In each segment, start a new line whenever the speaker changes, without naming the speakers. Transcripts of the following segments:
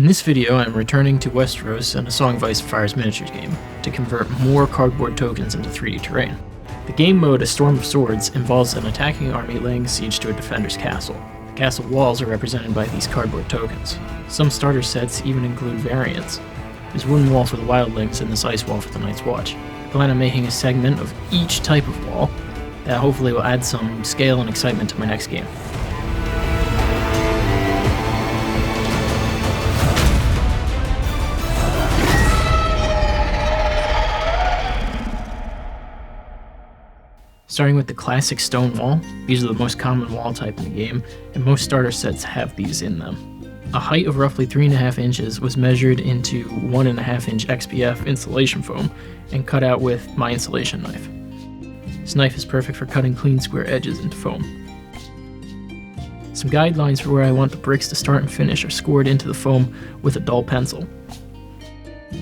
In this video, I'm returning to Westeros and a Song of Ice and Fire's miniatures game to convert more cardboard tokens into 3D terrain. The game mode, A Storm of Swords, involves an attacking army laying siege to a defender's castle. The castle walls are represented by these cardboard tokens. Some starter sets even include variants. There's wooden wall for the wildlings and this ice wall for the Night's Watch. I plan on making a segment of each type of wall that hopefully will add some scale and excitement to my next game. Starting with the classic stone wall, these are the most common wall type in the game, and most starter sets have these in them. A height of roughly 3.5 inches was measured into 1.5 inch XPF insulation foam and cut out with my insulation knife. This knife is perfect for cutting clean square edges into foam. Some guidelines for where I want the bricks to start and finish are scored into the foam with a dull pencil.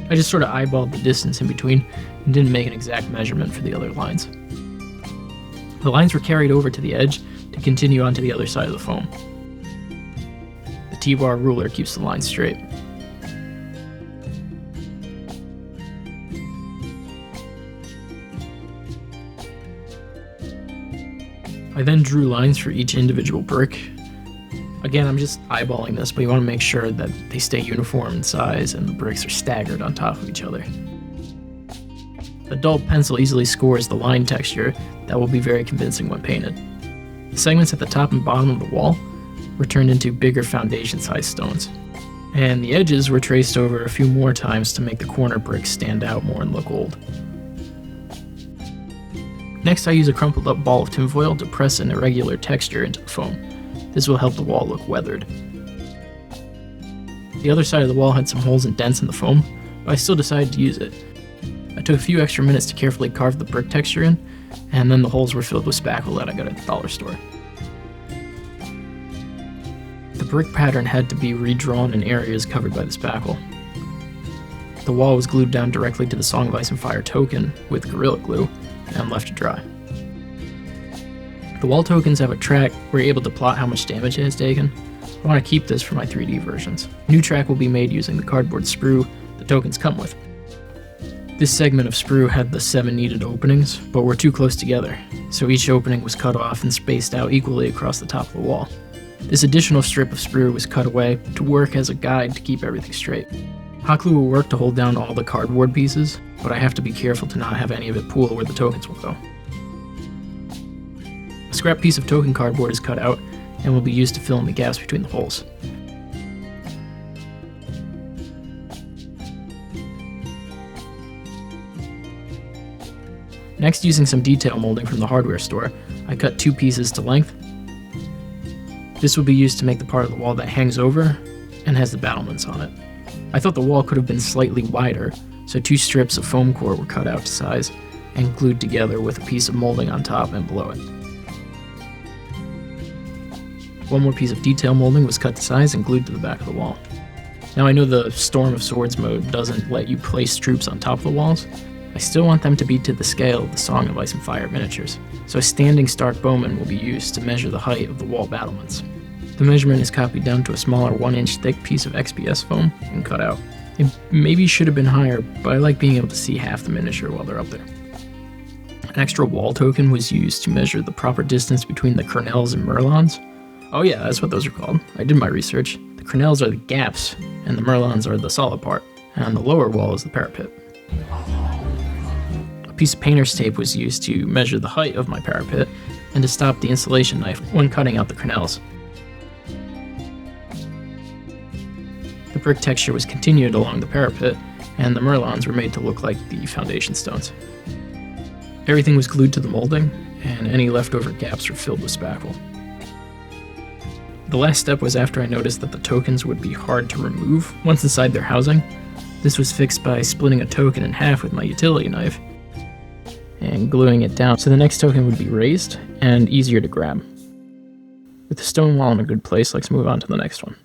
I just sort of eyeballed the distance in between and didn't make an exact measurement for the other lines. The lines were carried over to the edge to continue onto the other side of the foam. The T-bar ruler keeps the line straight. I then drew lines for each individual brick. Again, I'm just eyeballing this, but you want to make sure that they stay uniform in size and the bricks are staggered on top of each other. The dull pencil easily scores the line texture that will be very convincing when painted. The segments at the top and bottom of the wall were turned into bigger foundation-sized stones, and the edges were traced over a few more times to make the corner bricks stand out more and look old. Next, I use a crumpled up ball of tinfoil to press an irregular texture into the foam. This will help the wall look weathered. The other side of the wall had some holes and dents in the foam, but I still decided to use it. I took a few extra minutes to carefully carve the brick texture in, and then the holes were filled with spackle that I got at the dollar store. The brick pattern had to be redrawn in areas covered by the spackle. The wall was glued down directly to the Song of Ice and Fire token with Gorilla Glue and left to dry. The wall tokens have a track where you're able to plot how much damage it has taken. I want to keep this for my 3D versions. A new track will be made using the cardboard sprue the tokens come with. This segment of sprue had the 7 needed openings, but were too close together, so each opening was cut off and spaced out equally across the top of the wall. This additional strip of sprue was cut away to work as a guide to keep everything straight. Hot glue will work to hold down all the cardboard pieces, but I have to be careful to not have any of it pool where the tokens will go. A scrap piece of token cardboard is cut out and will be used to fill in the gaps between the holes. Next, using some detail molding from the hardware store, I cut 2 pieces to length. This will be used to make the part of the wall that hangs over and has the battlements on it. I thought the wall could have been slightly wider, so 2 strips of foam core were cut out to size and glued together with a piece of molding on top and below it. One more piece of detail molding was cut to size and glued to the back of the wall. Now I know the Storm of Swords mode doesn't let you place troops on top of the walls. I still want them to be to the scale of the Song of Ice and Fire miniatures, so a standing Stark bowman will be used to measure the height of the wall battlements. The measurement is copied down to a smaller 1-inch thick piece of XPS foam and cut out. It maybe should have been higher, but I like being able to see half the miniature while they're up there. An extra wall token was used to measure the proper distance between the Crenels and Merlons. Oh yeah, that's what those are called. I did my research. The Crenels are the gaps, and the Merlons are the solid part, and on the lower wall is the parapet. A piece of painter's tape was used to measure the height of my parapet and to stop the insulation knife when cutting out the Crenels. The brick texture was continued along the parapet, and the Merlons were made to look like the foundation stones. Everything was glued to the molding, and any leftover gaps were filled with spackle. The last step was after I noticed that the tokens would be hard to remove once inside their housing. This was fixed by splitting a token in half with my utility knife and gluing it down so the next token would be raised and easier to grab. With the stone wall in a good place, let's move on to the next one.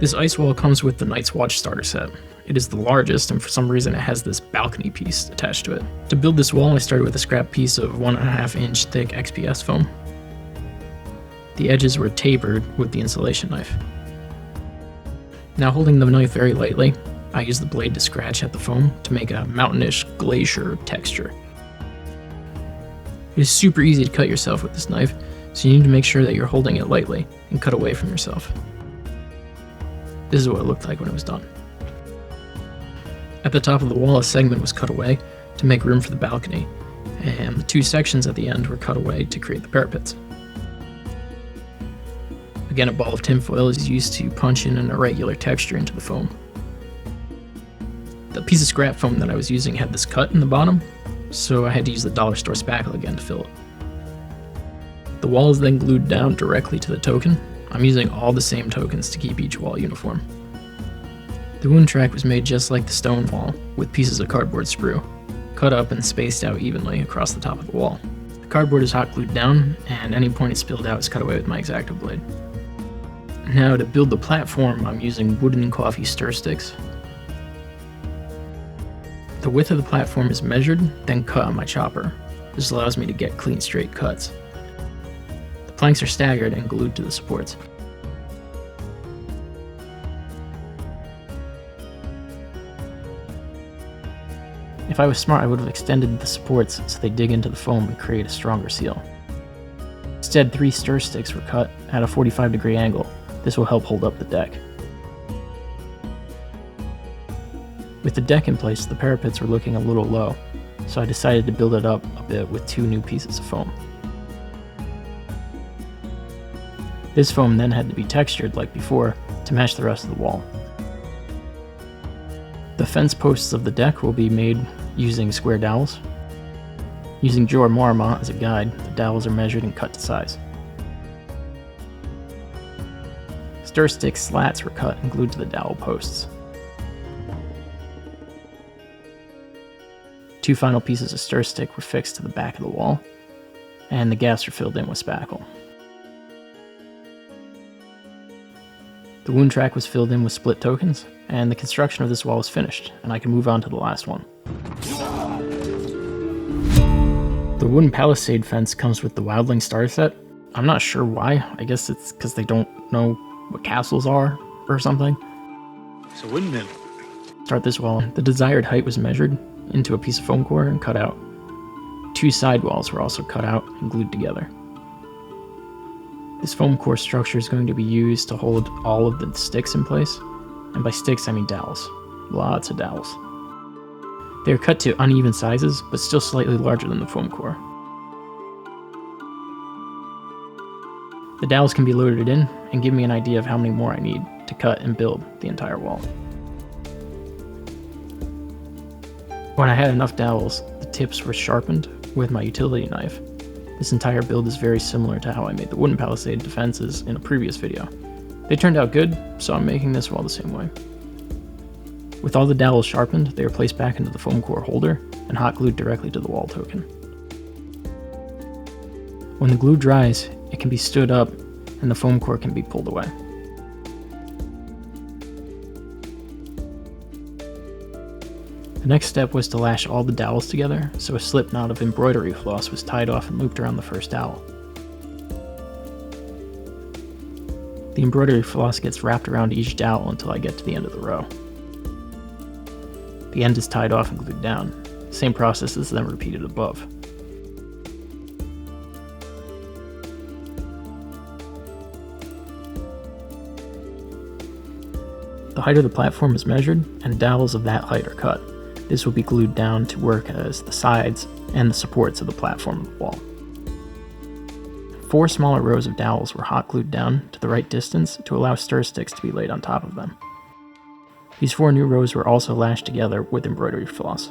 This ice wall comes with the Night's Watch starter set. It is the largest, and for some reason it has this balcony piece attached to it. To build this wall, I started with a scrap piece of 1.5 inch thick XPS foam. The edges were tapered with the insulation knife. Now, holding the knife very lightly, I used the blade to scratch at the foam to make a mountainish glacier texture. It is super easy to cut yourself with this knife, so you need to make sure that you're holding it lightly and cut away from yourself. This is what it looked like when it was done. At the top of the wall, a segment was cut away to make room for the balcony, and the two sections at the end were cut away to create the parapets. Again, a ball of tinfoil is used to punch in an irregular texture into the foam. The piece of scrap foam that I was using had this cut in the bottom, so I had to use the dollar store spackle again to fill it. The wall is then glued down directly to the token. I'm using all the same tokens to keep each wall uniform. The wound track was made just like the stone wall, with pieces of cardboard sprue, cut up and spaced out evenly across the top of the wall. The cardboard is hot glued down, and any point it spilled out is cut away with my X-Acto blade. Now, to build the platform, I'm using wooden coffee stir sticks. The width of the platform is measured, then cut on my chopper. This allows me to get clean, straight cuts. The planks are staggered and glued to the supports. If I was smart, I would have extended the supports so they dig into the foam and create a stronger seal. Instead, 3 stir sticks were cut at a 45-degree angle. This will help hold up the deck. With the deck in place, the parapets were looking a little low, so I decided to build it up a bit with 2 new pieces of foam. This foam then had to be textured like before to match the rest of the wall. The fence posts of the deck will be made using square dowels. Using Jor Marmot as a guide, the dowels are measured and cut to size. Stir stick slats were cut and glued to the dowel posts. 2 final pieces of stir stick were fixed to the back of the wall, and the gaps were filled in with spackle. The wound track was filled in with split tokens, and the construction of this wall was finished, and I can move on to the last one. The wooden palisade fence comes with the Wildling starter set. I'm not sure why. I guess it's because they don't know what castles are or something.
It's a windmill.
Start this wall. The desired height was measured into a piece of foam core and cut out. 2 side walls were also cut out and glued together. This foam core structure is going to be used to hold all of the sticks in place, and by sticks I mean dowels. Lots of dowels. They are cut to uneven sizes, but still slightly larger than the foam core. The dowels can be loaded in and give me an idea of how many more I need to cut and build the entire wall. When I had enough dowels, the tips were sharpened with my utility knife. This entire build is very similar to how I made the wooden palisade defenses in a previous video. They turned out good, so I'm making this wall the same way. With all the dowels sharpened, they are placed back into the foam core holder and hot glued directly to the wall token. When the glue dries, it can be stood up and the foam core can be pulled away. The next step was to lash all the dowels together, so a slip knot of embroidery floss was tied off and looped around the first dowel. The embroidery floss gets wrapped around each dowel until I get to the end of the row. The end is tied off and glued down. The same process is then repeated above. The height of the platform is measured, and dowels of that height are cut. This will be glued down to work as the sides and the supports of the platform of the wall. 4 smaller rows of dowels were hot glued down to the right distance to allow stir sticks to be laid on top of them. These 4 new rows were also lashed together with embroidery floss.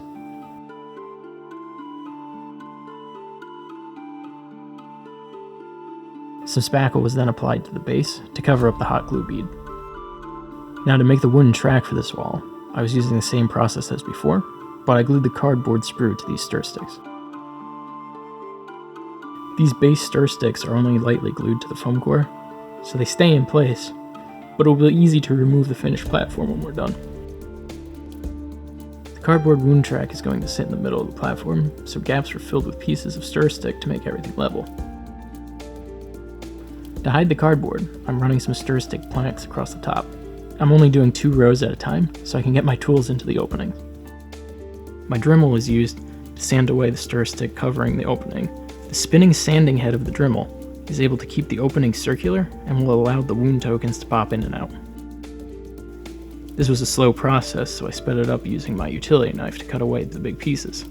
Some spackle was then applied to the base to cover up the hot glue bead. Now, to make the wooden track for this wall, I was using the same process as before, but I glued the cardboard sprue to these stir sticks. These base stir sticks are only lightly glued to the foam core, so they stay in place, but it will be easy to remove the finished platform when we're done. The cardboard wound track is going to sit in the middle of the platform, so gaps are filled with pieces of stir stick to make everything level. To hide the cardboard, I'm running some stir stick planks across the top. I'm only doing 2 rows at a time, so I can get my tools into the openings. My Dremel is used to sand away the stir stick covering the opening. The spinning sanding head of the Dremel is able to keep the opening circular and will allow the wound tokens to pop in and out. This was a slow process, so I sped it up using my utility knife to cut away the big pieces.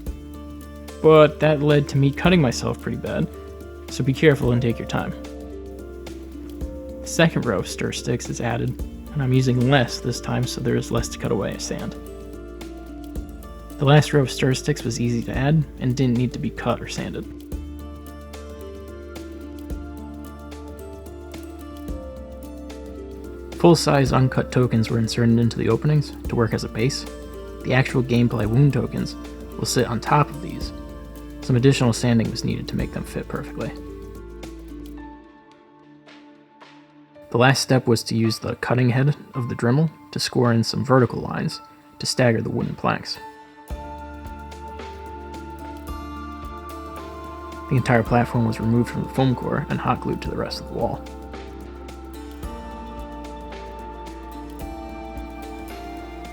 But that led to me cutting myself pretty bad, so be careful and take your time. The second row of stir sticks is added, and I'm using less this time so there is less to cut away as sand. The last row of stir sticks was easy to add and didn't need to be cut or sanded. Full-size uncut tokens were inserted into the openings to work as a base. The actual gameplay wound tokens will sit on top of these. Some additional sanding was needed to make them fit perfectly. The last step was to use the cutting head of the Dremel to score in some vertical lines to stagger the wooden planks. The entire platform was removed from the foam core and hot glued to the rest of the wall.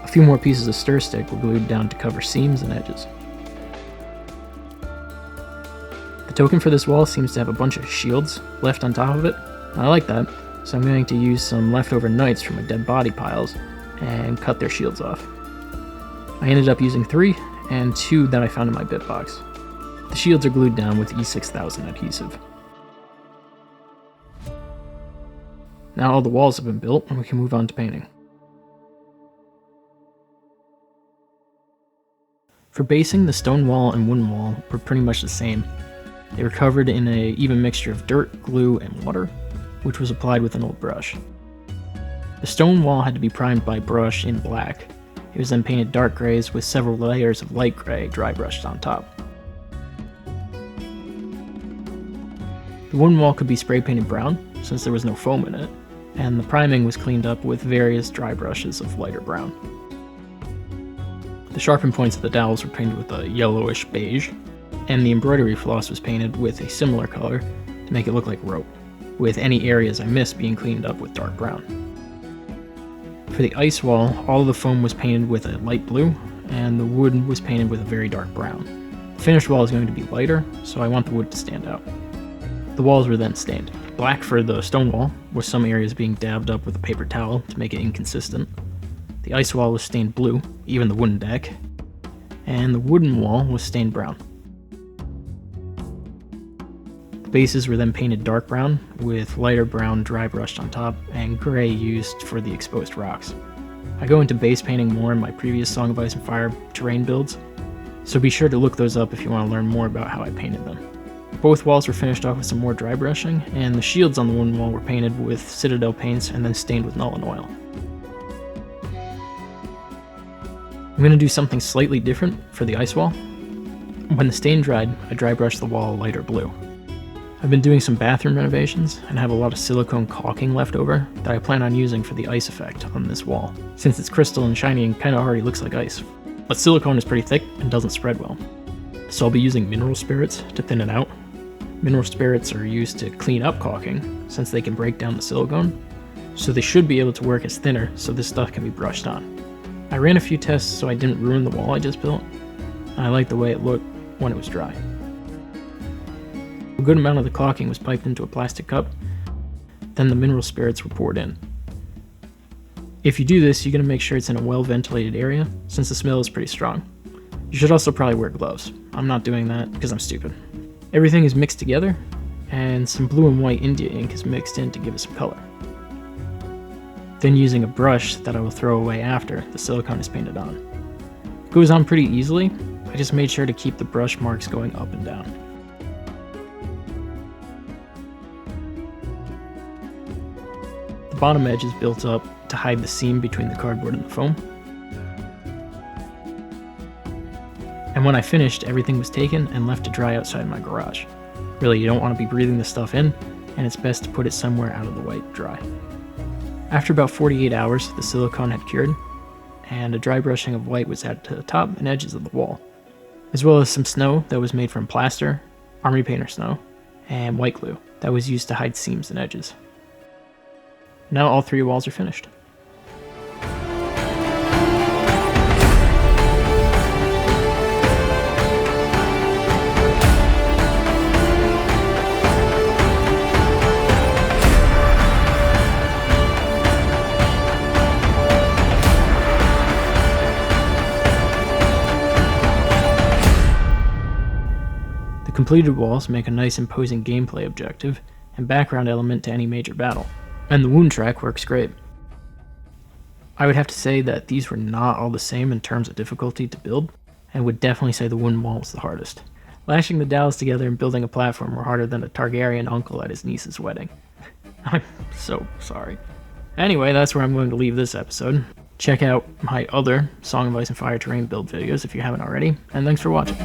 A few more pieces of stir stick were glued down to cover seams and edges. The token for this wall seems to have a bunch of shields left on top of it. I like that, so I'm going to use some leftover knights from my dead body piles and cut their shields off. I ended up using 3 and 2 that I found in my bit box. The shields are glued down with E6000 adhesive. Now all the walls have been built and we can move on to painting. For basing, the stone wall and wooden wall were pretty much the same. They were covered in an even mixture of dirt, glue, and water, which was applied with an old brush. The stone wall had to be primed by brush in black. It was then painted dark grays with several layers of light gray dry brushed on top. The wooden wall could be spray painted brown, since there was no foam in it, and the priming was cleaned up with various dry brushes of lighter brown. The sharpened points of the dowels were painted with a yellowish beige, and the embroidery floss was painted with a similar color to make it look like rope, with any areas I missed being cleaned up with dark brown. For the ice wall, all of the foam was painted with a light blue, and the wood was painted with a very dark brown. The finished wall is going to be lighter, so I want the wood to stand out. The walls were then stained. Black for the stone wall, with some areas being dabbed up with a paper towel to make it inconsistent. The ice wall was stained blue, even the wooden deck, and the wooden wall was stained brown. The bases were then painted dark brown, with lighter brown dry brushed on top, and gray used for the exposed rocks. I go into base painting more in my previous Song of Ice and Fire terrain builds, so be sure to look those up if you want to learn more about how I painted them. Both walls were finished off with some more dry brushing, and the shields on the wooden wall were painted with Citadel paints and then stained with Nuln Oil. I'm going to do something slightly different for the ice wall. When the stain dried, I dry brushed the wall a lighter blue. I've been doing some bathroom renovations and have a lot of silicone caulking left over that I plan on using for the ice effect on this wall, since it's crystal and shiny and kinda already looks like ice. But silicone is pretty thick and doesn't spread well. So I'll be using mineral spirits to thin it out. Mineral spirits are used to clean up caulking, since they can break down the silicone, so they should be able to work as thinner so this stuff can be brushed on. I ran a few tests so I didn't ruin the wall I just built, and I liked the way it looked when it was dry. A good amount of the caulking was piped into a plastic cup, then the mineral spirits were poured in. If you do this, you're going to make sure it's in a well-ventilated area, since the smell is pretty strong. You should also probably wear gloves. I'm not doing that because I'm stupid. Everything is mixed together, and some blue and white India ink is mixed in to give it some color. Then using a brush that I will throw away after the silicone is painted on. It goes on pretty easily, I just made sure to keep the brush marks going up and down. The bottom edge is built up to hide the seam between the cardboard and the foam. And when I finished, everything was taken and left to dry outside my garage. Really, you don't want to be breathing this stuff in, and it's best to put it somewhere out of the way to dry. After about 48 hours, the silicone had cured, and a dry brushing of white was added to the top and edges of the wall, as well as some snow that was made from plaster, army painter snow, and white glue that was used to hide seams and edges. Now all 3 walls are finished. The completed walls make a nice imposing gameplay objective and background element to any major battle, and the wound track works great. I would have to say that these were not all the same in terms of difficulty to build, and would definitely say the wound wall was the hardest. Lashing the dowels together and building a platform were harder than a Targaryen uncle at his niece's wedding. I'm so sorry. Anyway, that's where I'm going to leave this episode. Check out my other Song of Ice and Fire terrain build videos if you haven't already, and thanks for watching.